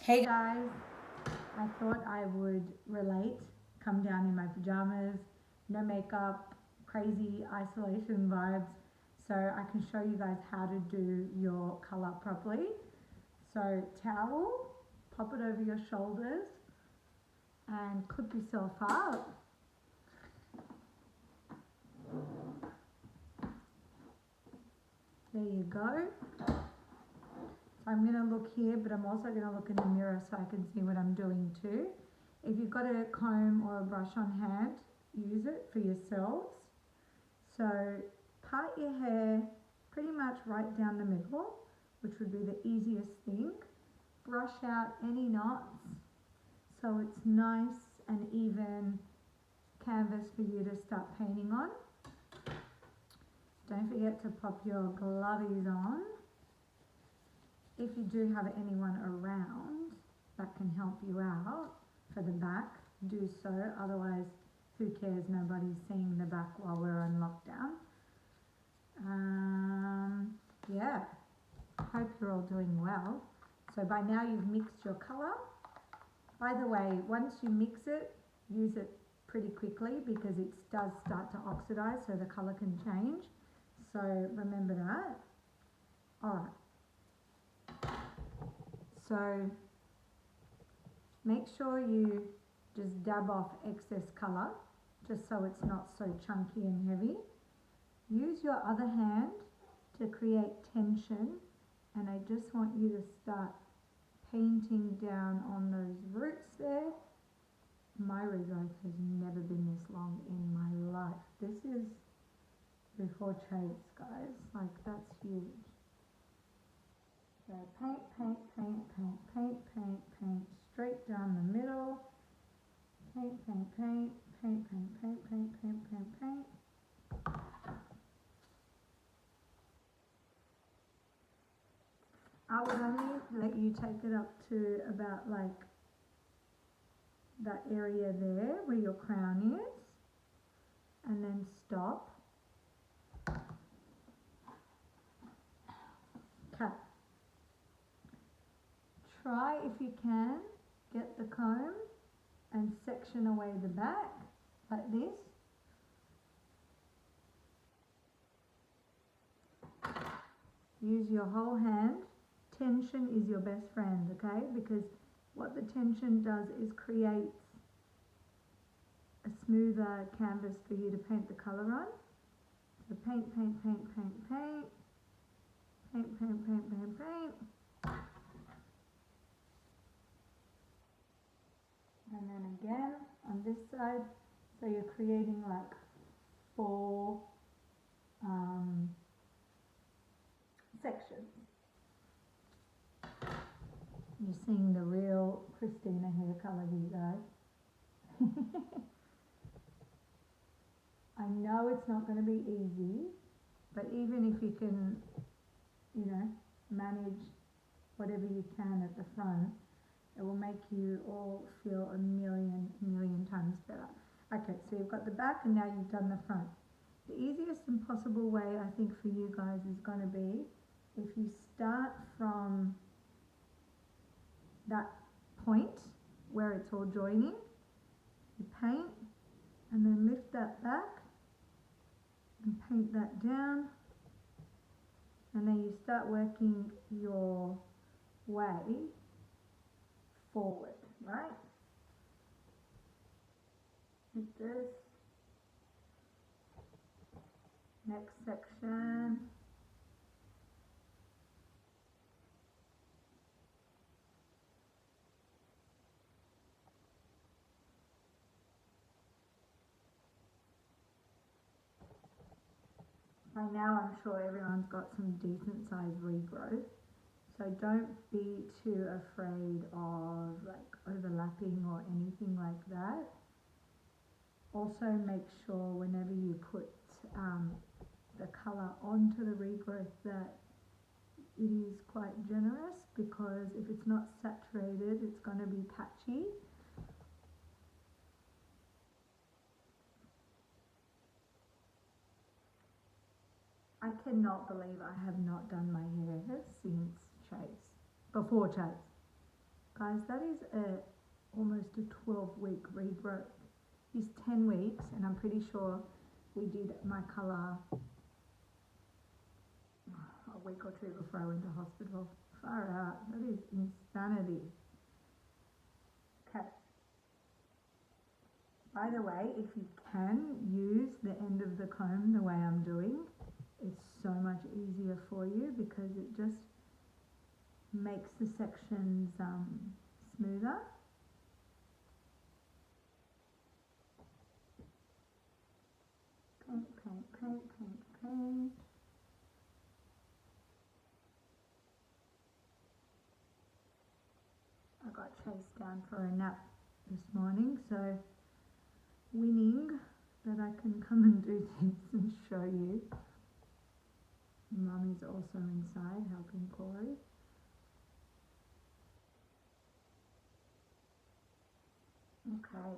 Hey guys, I thought I would relate, come down in my pajamas, no makeup, crazy isolation vibes, so I can show you guys how to do your colour properly. So, towel, pop it over your shoulders and clip yourself up. There you go. I'm going to look here, but I'm also going to look in the mirror so I can see what I'm doing too. If you've got a comb or a brush on hand, use it for yourselves. So part your hair pretty much right down the middle, which would be the easiest thing. Brush out any knots so it's nice and even canvas for you to start painting on. Don't forget to pop your glovies on. If you do have anyone around that can help you out for the back, do so. Otherwise, who cares? Nobody's seeing the back while we're on lockdown. Yeah, hope you're all doing well. So by now you've mixed your colour. By the way, once you mix it, use it pretty quickly because it does start to oxidize, so the colour can change. So remember that. Alright. So make sure you just dab off excess colour, just so it's not so chunky and heavy. Use your other hand to create tension, and I just want you to start painting down on those roots there. My regrowth has never been this long in my life. This is before traits, guys. Like, that's huge. So paint, paint, paint, paint, paint, paint, paint, straight down the middle. Paint, paint, paint, paint, paint, paint, paint, paint, paint, paint. I would only let you take it up to about like that area there where your crown is, and then stop. Okay. Try, if you can, get the comb and section away the back like this. Use your whole hand. Tension is your best friend, okay? Because what the tension does is creates a smoother canvas for you to paint the colour on. So paint, paint, paint, paint, paint. Paint, paint, paint, paint, paint. And then again on this side. So you're creating like 4 sections. You're seeing the real Christina hair colour here, guys. I know it's not going to be easy, but even if you can, you know, manage whatever you can at the front, it will make you all feel a million times better. Okay, so you've got the back and now you've done the front. The easiest and possible way I think for you guys is going to be if you start from that point where it's all joining, you paint and then lift that back and paint that down, and then you start working your way forward, right? Like this. Next section. By now I'm sure everyone's got some decent sized regrowth, so don't be too afraid of like overlapping or anything like that. Also make sure whenever you put the colour onto the regrowth that it is quite generous, because if it's not saturated it's going to be patchy. I cannot believe I have not done my hair since Chase, before Chase. guys, that is almost a 12-week regrowth. It's 10 weeks, and I'm pretty sure we did my colour a week or two before I went to hospital. Far out, that is insanity. Okay. By the way, if you can use the end of the comb the way I'm doing, it's so much easier for you because it just makes the sections smoother. Paint, paint, paint, paint, paint. I got chased down for a nap this morning, so winning that I can come and do this and show you. Mummy's also inside helping Corey. Okay,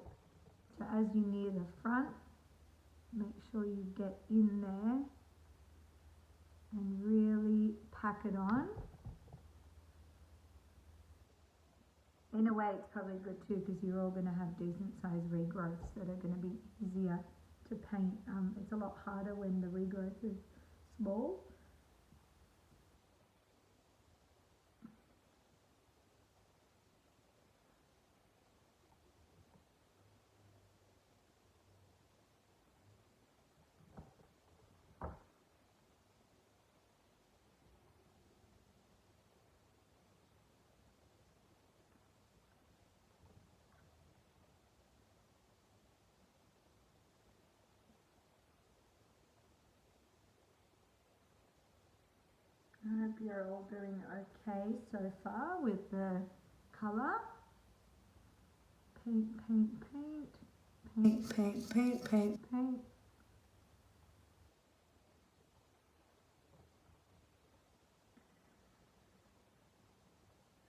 so as you near the front, make sure you get in there and really pack it on. In a way, it's probably good too because you're all going to have decent sized regrowths that are going to be easier to paint. It's a lot harder when the regrowth is small. I hope you're all doing okay so far with the colour. Paint, paint, paint, paint, paint, paint, paint, paint.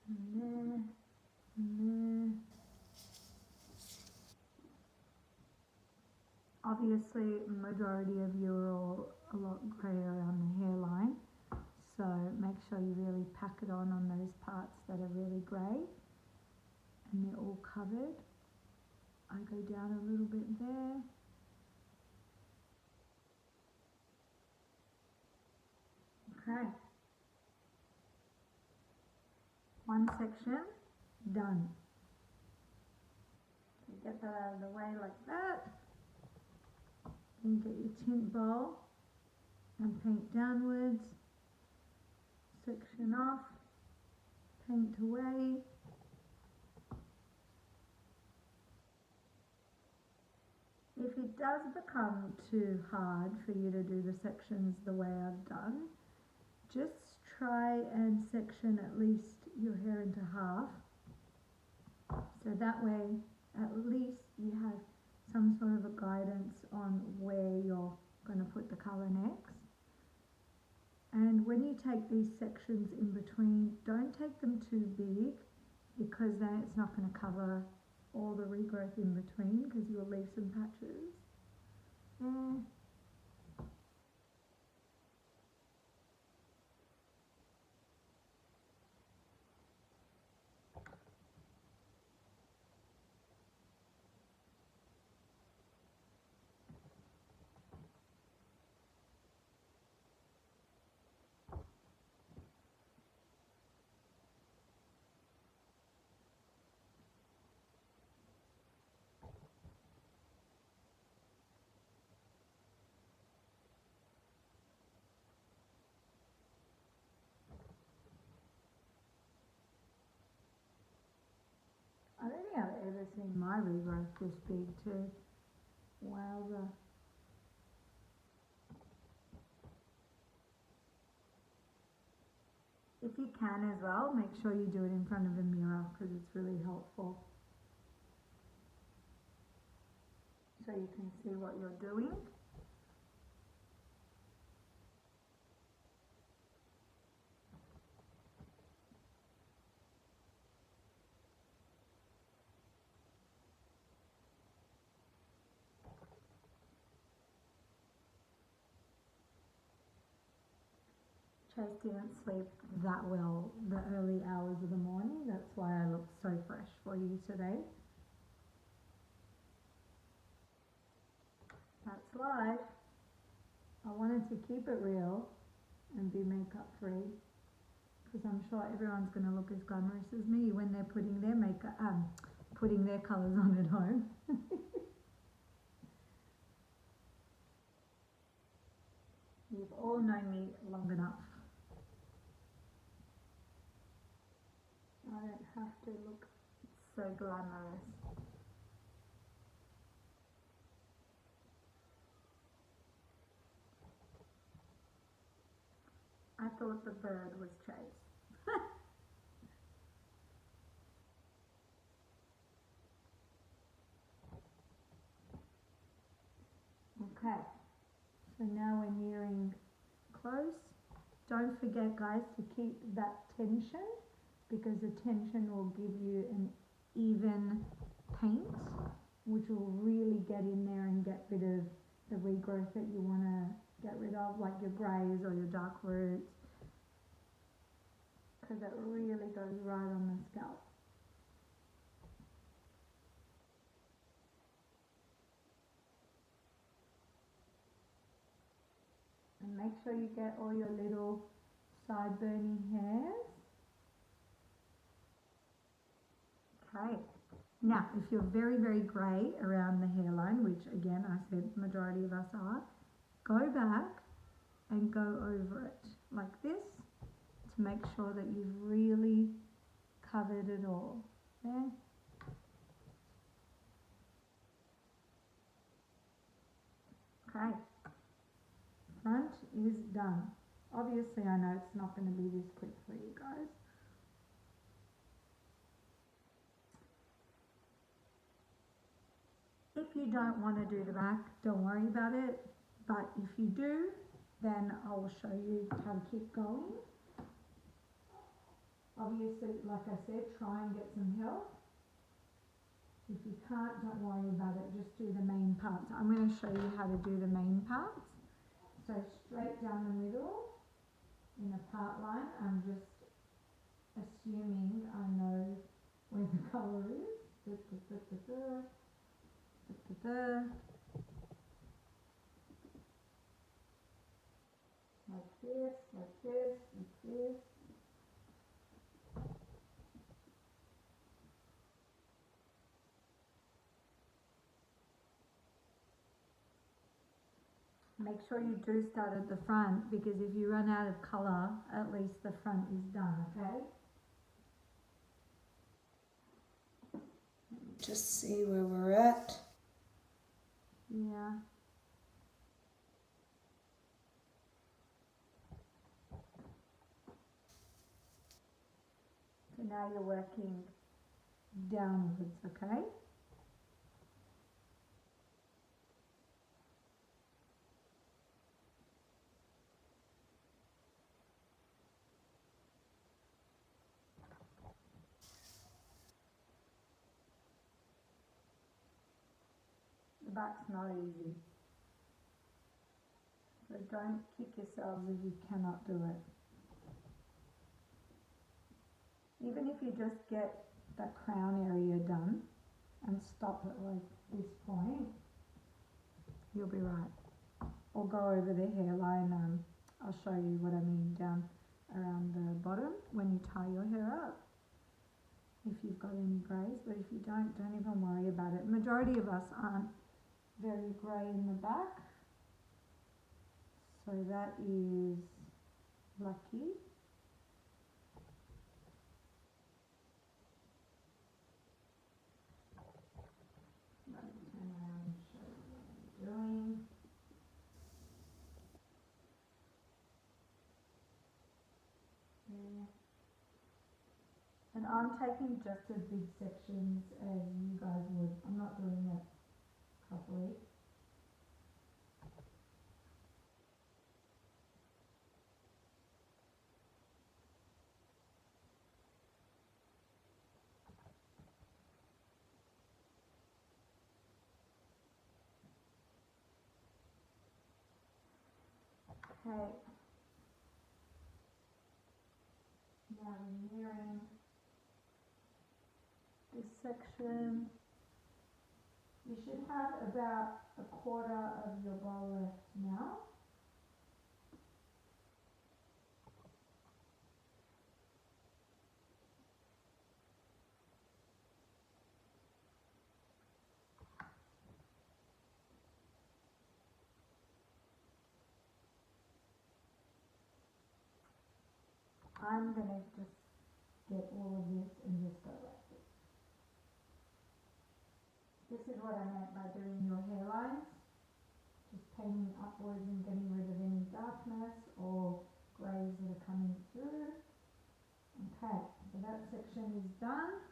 And there, and there. Obviously, majority of you are all a lot grey around the hairline. So make sure you really pack it on those parts that are really grey and they're all covered. I go down a little bit there. Okay. One section done. So get that out of the way like that. Then get your tint bowl and paint downwards. Section off, paint away. If it does become too hard for you to do the sections the way I've done, just try and section at least your hair into half. So that way, at least you have some sort of a guidance on where you're going to put the colour next. And when you take these sections in between, don't take them too big because then it's not going to cover all the regrowth in between because you'll leave some patches. I don't think I've ever seen my regrowth this big too. Wowza. If you can as well, make sure you do it in front of a mirror because it's really helpful. So you can see what you're doing. Chase didn't sleep that well the early hours of the morning. That's why I look so fresh for you today. That's life. I wanted to keep it real and be makeup free because I'm sure everyone's going to look as glamorous as me when they're putting their makeup, putting their colours on at home. You've all known me long enough. I don't have to look so glamorous. I thought the bird was Chase. Okay, so now we're nearing close. Don't forget, guys, to keep that tension because the tension will give you an even paint, which will really get in there and get rid of the regrowth that you want to get rid of, like your greys or your dark roots, because it really goes right on the scalp. And make sure you get all your little sideburny hairs. Okay. Now, if you're very, very grey around the hairline, which again I said the majority of us are, go back and go over it like this to make sure that you've really covered it all. There. Okay. Front is done. Obviously, I know it's not going to be this quick for you guys. If you don't want to do the back, don't worry about it. But if you do, then I will show you how to keep going. Obviously, like I said, try and get some help. If you can't, don't worry about it. Just do the main parts. I'm going to show you how to do the main parts. So straight down the middle in a part line, I'm just assuming I know where the colour is. Like this, like this, like this. Make sure you do start at the front because if you run out of colour, at least the front is done, okay? Just see where we're at. Yeah. So now you're working downwards, okay? The back's not easy. So don't kick yourselves if you cannot do it. Even if you just get that crown area done and stop at like this point, you'll be right. Or go over the hairline, I'll show you what I mean down around the bottom when you tie your hair up. If you've got any greys, but if you don't even worry about it. Majority of us aren't very grey in the back. So that is lucky. Let me turn around and show you what I'm doing. There. And I'm taking just as big sections as you guys would. I'm not doing it properly. Okay. Now we're nearing this section. You should have about a quarter of your bowl left now. I'm going to just get all of this and just go like this. This is what I meant by doing your hairlines. Just painting upwards and getting rid of any darkness or greys that are coming through. Okay, so that section is done.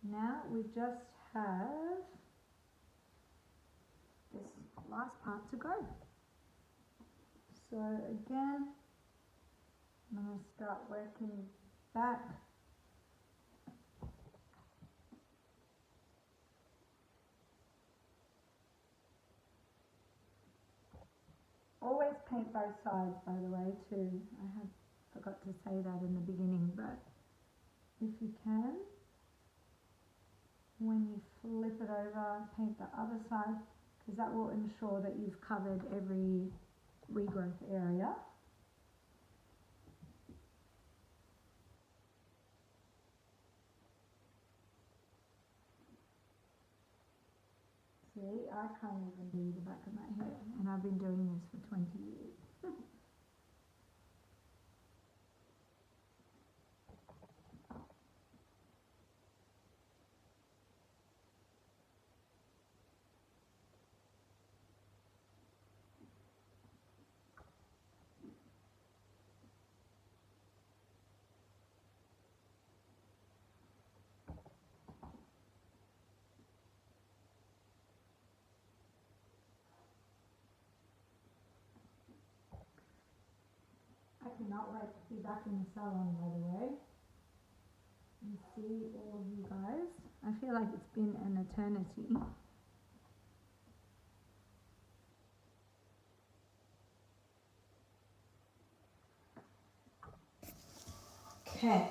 Now we just have this last part to go. So again, I'm going to start working back. Always paint both sides, by the way, too. I forgot to say that in the beginning, but if you can, when you flip it over, paint the other side, because that will ensure that you've covered every regrowth area. See, I can't even do the back of my hair, and I've been doing this for 20 years. I cannot wait to be back in the salon, by the way, and see all of you guys. I feel like it's been an eternity. Okay.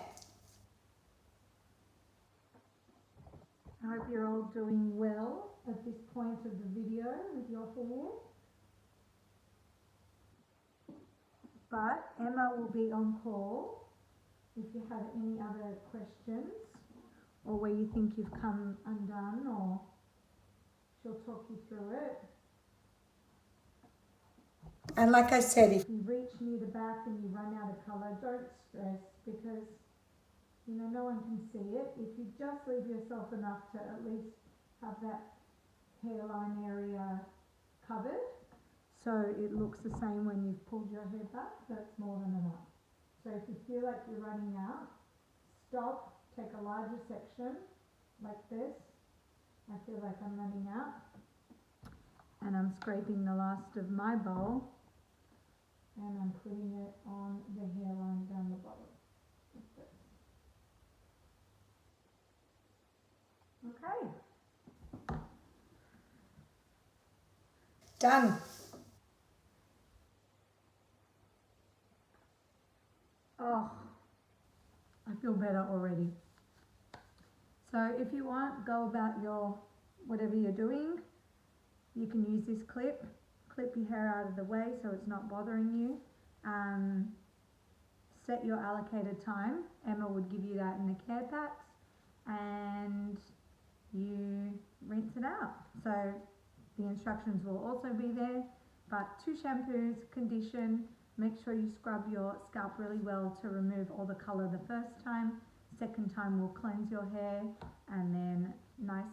I hope you're all doing well at this point of the video with your hair. But Emma will be on call if you have any other questions or where you think you've come undone, or she'll talk you through it. And like I said, if you reach near the back and you run out of colour, don't stress, because you know no one can see it. If you just leave yourself enough to at least have that hairline area covered, so it looks the same when you've pulled your hair back, that's more than enough. So if you feel like you're running out, stop, take a larger section like this. I feel like I'm running out, and I'm scraping the last of my bowl and I'm putting it on the hairline down the bottom like this. Okay. Done. Oh, I feel better already. So if you want, go about your whatever you're doing. You can use this clip your hair out of the way so it's not bothering you. Set your allocated time. Emma would give you that in the care packs, and you rinse it out. So the instructions will also be there, but 2 shampoos, condition, make sure you scrub your scalp really well to remove all the colour the first time. Second time will cleanse your hair, and then nice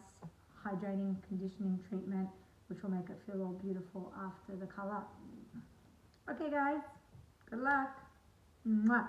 hydrating conditioning treatment, which will make it feel all beautiful after the colour. Okay guys, good luck. Mwah.